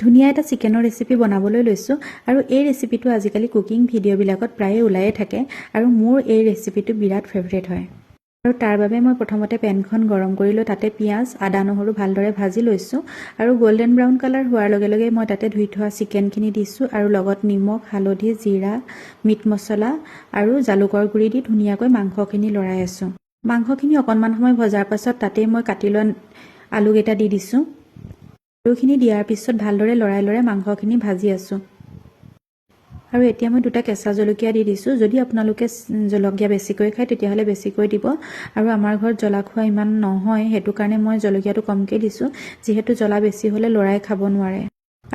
ধুনীয়া এটা চিকেনৰ ৰেচিপি বনাবলৈ লৈছোঁ আৰু এই ৰেচিপিটো আজিকালি কুকিং ভিডিঅ'বিলাকত প্ৰায়ে ওলায়ে থাকে আৰু মোৰ এই ৰেচিপিটো বিৰাট ফেভৰেট হয়। আৰু তাৰ বাবে মই প্ৰথমতে পেনখন গৰম কৰি লৈ তাতে পিঁয়াজ আদা নহৰু ভালদৰে ভাজি লৈছোঁ আৰু গল্ডেন ব্ৰাউন কালাৰ হোৱাৰ লগে লগে মই তাতে ধুই থোৱা চিকেনখিনি দিছোঁ আৰু লগত নিমখ হালধি জিৰা মিট মছলা আৰু জালুকৰ গুড়ি দি ধুনীয়াকৈ মাংসখিনি লৰাই আছোঁ। মাংসখিনি অকণমান সময় ভজাৰ পাছত তাতেই মই কাটি লোৱা আলুকেইটা দি দিছোঁ। আলুখিনি দিয়াৰ পিছত ভালদৰে লৰাই মাংসখিনি ভাজি আছোঁ। আৰু এতিয়া মই 2টা কেঁচা জলকীয়া দি দিছোঁ। যদি আপোনালোকে জলকীয়া বেছিকৈ খায় তেতিয়াহ'লে বেছিকৈ দিব আৰু আমাৰ ঘৰত জ্বলা খোৱা ইমান নহয়, সেইটো কাৰণে মই জলকীয়াটো কমকৈ দিছোঁ, যিহেতু জ্বলা বেছি হ'লে ল'ৰাই খাব নোৱাৰে।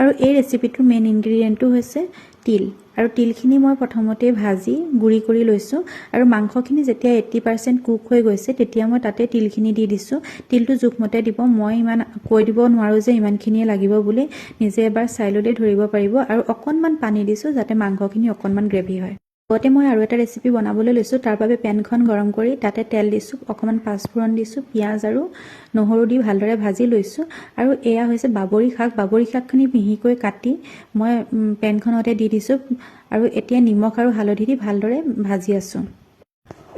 আৰু এই ৰেচিপিটোৰ মেইন ইনগ্ৰিডিয়েণ্টটো হৈছে তিল আৰু তিলখিনি মই প্ৰথমতে ভাজি গুড়ি কৰি লৈছোঁ আৰু মাংসখিনি যেতিয়া 80% কুক হৈ গৈছে তেতিয়া মই তাতে তিলখিনি দি দিছোঁ। তিলটো জোখমতে দিব, মই ইমান কৈ দিব নোৱাৰোঁ যে ইমানখিনিয়ে লাগিব বুলি, নিজে এবাৰ চাই ল'লে ধৰিব পাৰিব। আৰু অকণমান পানী দিছোঁ যাতে মাংসখিনি অকণমান গ্ৰেভি হয়। লগতে মই আৰু এটা ৰেচিপি বনাবলৈ লৈছোঁ, তাৰ বাবে পেনখন গৰম কৰি তাতে তেল দিছোঁ, অকণমান পাঁচফোৰণ দিছোঁ, পিঁয়াজ আৰু নহৰু দি ভালদৰে ভাজি লৈছোঁ। আৰু এয়া হৈছে বাবৰি শাক। বাবৰি শাকখিনি মিহিকৈ কাটি মই পেনখনতে দি দিছোঁ আৰু এতিয়া নিমখ আৰু হালধি দি ভালদৰে ভাজি আছোঁ।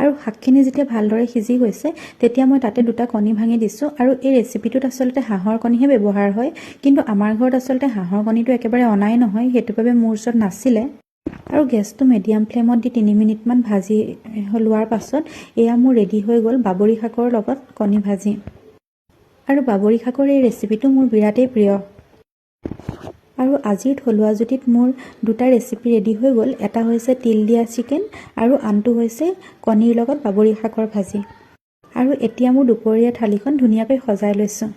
আৰু শাকখিনি যেতিয়া ভালদৰে সিজি গৈছে তেতিয়া মই তাতে 2টা কণী ভাঙি দিছোঁ। আৰু এই ৰেচিপিটোত আচলতে হাঁহৰ কণীহে ব্যৱহাৰ হয়, কিন্তু আমাৰ ঘৰত আচলতে হাঁহৰ কণীটো একেবাৰে অনাই নহয়, সেইটো বাবে মোৰ ওচৰত নাছিলে। আৰু গেছটো মিডিয়াম ফ্লেমত দি 3 মিনিটমান ভাজি লোৱাৰ পাছত এয়া মোৰ ৰেডি হৈ গ'ল বাবৰি শাকৰ লগত কণী ভাজি। আৰু বাবৰি শাকৰ এই ৰেচিপিটো মোৰ বিৰাটেই প্ৰিয়। আৰু আজিৰ থলুৱা জুতিত মোৰ 2টা ৰেচিপি ৰেডি হৈ গ'ল। এটা হৈছে তিল দিয়া চিকেন আৰু আনটো হৈছে কণীৰ লগত বাবৰি শাকৰ ভাজি। আৰু এতিয়া মোৰ দুপৰীয়া থালিখন ধুনীয়াকৈ সজাই লৈছোঁ।